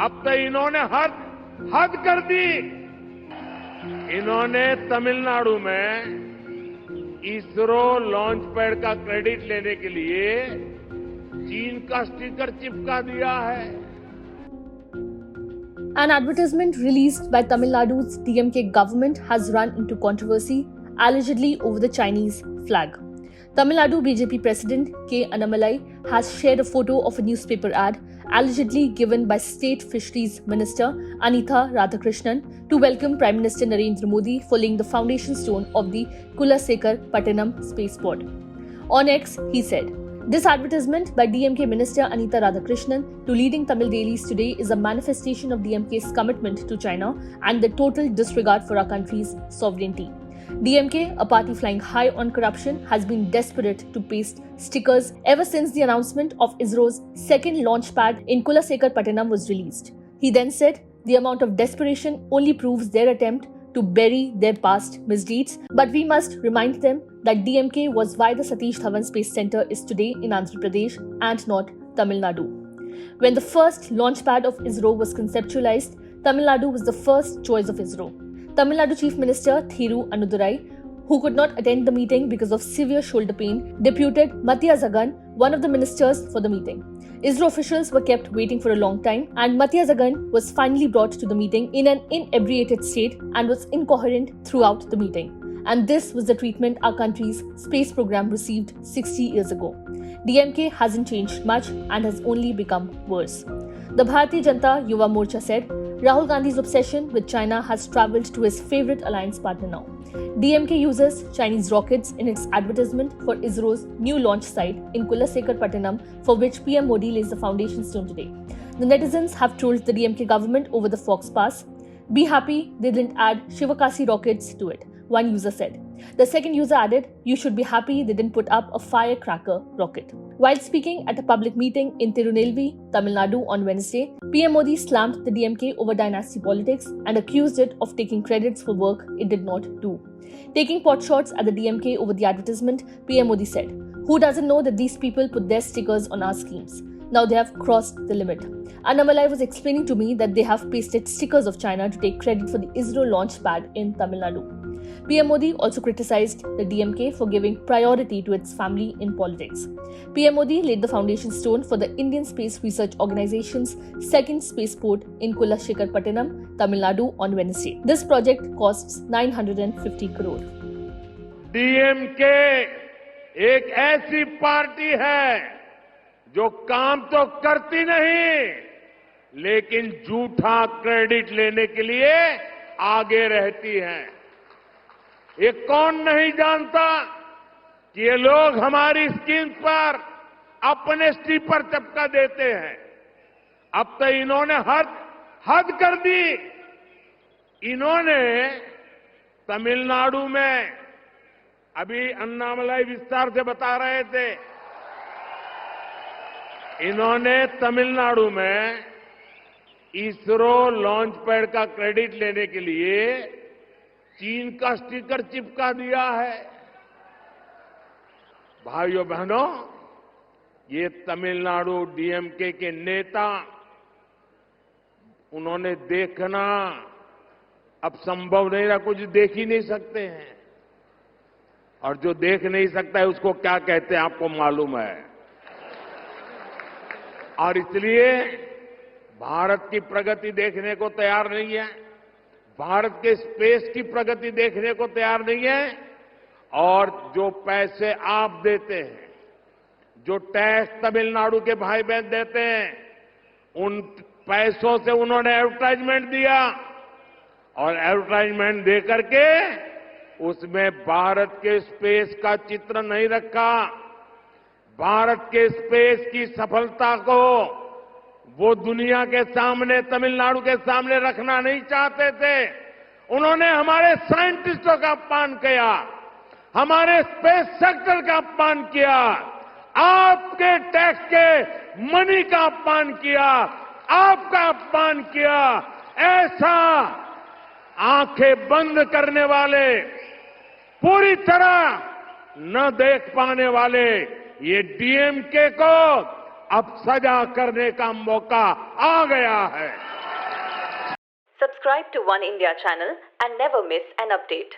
अब तो इन्होंने हद हद कर दी। इन्होंने तमिलनाडु में इसरो लॉन्च पैड का क्रेडिट लेने के लिए चीन का स्टिकर चिपका दिया है। An advertisement released by Tamil Nadu's DMK government has run into controversy, allegedly over the Chinese flag. Tamil Nadu BJP President K. Annamalai has shared a photo of a newspaper ad allegedly given by State Fisheries Minister Anitha Radhakrishnan to welcome Prime Minister Narendra Modi for laying the foundation stone of the Kulasekar Pattanam spaceport. On X, he said, "This advertisement by DMK Minister Anitha Radhakrishnan to leading Tamil dailies today is a manifestation of DMK's commitment to China and the total disregard for our country's sovereignty. DMK, a party flying high on corruption, has been desperate to paste stickers ever since the announcement of ISRO's second launch pad in Kulasekar Pattanam was released." He then said, "The amount of desperation only proves their attempt to bury their past misdeeds, but we must remind them that DMK was why the Satish Dhawan Space Center is today in Andhra Pradesh and not Tamil Nadu. When the first launch pad of ISRO was conceptualized, Tamil Nadu was the first choice of ISRO. Tamil Nadu Chief Minister Thiru Annadurai, who could not attend the meeting because of severe shoulder pain, deputed Mattia Zagan, one of the ministers, for the meeting. ISRO officials were kept waiting for a long time, and Mattia Zagan was finally brought to the meeting in an inebriated state and was incoherent throughout the meeting. And this was the treatment our country's space program received 60 years ago. DMK hasn't changed much and has only become worse." The Bharatiya Janata Yuva Morcha said, "Rahul Gandhi's obsession with China has travelled to his favourite alliance partner now. DMK uses Chinese rockets in its advertisement for ISRO's new launch site in Kulasekar Pattanam, for which PM Modi lays the foundation stone today. The netizens have trolled the DMK government over the Fox Pass. Be happy they didn't add Shivakasi rockets to it," one user said. The second user added, "You should be happy they didn't put up a firecracker rocket." While speaking at a public meeting in Tirunelveli, Tamil Nadu on Wednesday, PM Modi slammed the DMK over dynasty politics and accused it of taking credits for work it did not do. Taking potshots at the DMK over the advertisement, PM Modi said, "Who doesn't know that these people put their stickers on our schemes? Now they have crossed the limit." Annamalai was explaining to me that they have pasted stickers of China to take credit for the ISRO launch pad in Tamil Nadu. PM Modi also criticized the DMK for giving priority to its family in politics. PM Modi laid the foundation stone for the Indian Space Research Organization's second spaceport in Kulasekar Pattanam, Tamil Nadu on Wednesday. This project costs 950 crore. DMK एक ऐसी party है जो काम तो करती नहीं, लेकिन झूठा क्रेडिट लेने के लिए आगे रहती है। ये कौन नहीं जानता कि ये लोग हमारी स्कीम पर अपने स्टीपर चपका देते हैं। अब तो इन्होंने हद कर दी। इन्होंने तमिलनाडु में, अभी अन्नामलाई विस्तार से बता रहे थे, इन्होंने तमिलनाडु में इसरो लॉन्च पैड का क्रेडिट लेने के लिए चीन का स्टिकर चिपका दिया है। भाइयों बहनों, ये तमिलनाडु डीएमके के नेता, उन्होंने देखना अब संभव नहीं रहा, कुछ देख ही नहीं सकते हैं। और जो देख नहीं सकता है उसको क्या कहते हैं आपको मालूम है। और इसलिए भारत की प्रगति देखने को तैयार नहीं है, भारत के स्पेस की प्रगति देखने को तैयार नहीं है। और जो पैसे आप देते हैं, जो टैक्स तमिलनाडु के भाई बहन देते हैं, उन पैसों से उन्होंने एडवर्टाइजमेंट दिया और एडवर्टाइजमेंट दे करके उसमें भारत के स्पेस का चित्र नहीं रखा। भारत के स्पेस की सफलता को वो दुनिया के सामने, तमिलनाडु के सामने रखना नहीं चाहते थे। उन्होंने हमारे साइंटिस्टों का अपमान किया, हमारे स्पेस सेक्टर का अपमान किया, आपके टैक्स के मनी का अपमान किया, आपका अपमान किया। ऐसा आंखें बंद करने वाले, पूरी तरह न देख पाने वाले ये डीएमके को अब सजा करने का मौका आ गया है। Subscribe to One India channel and never miss an update.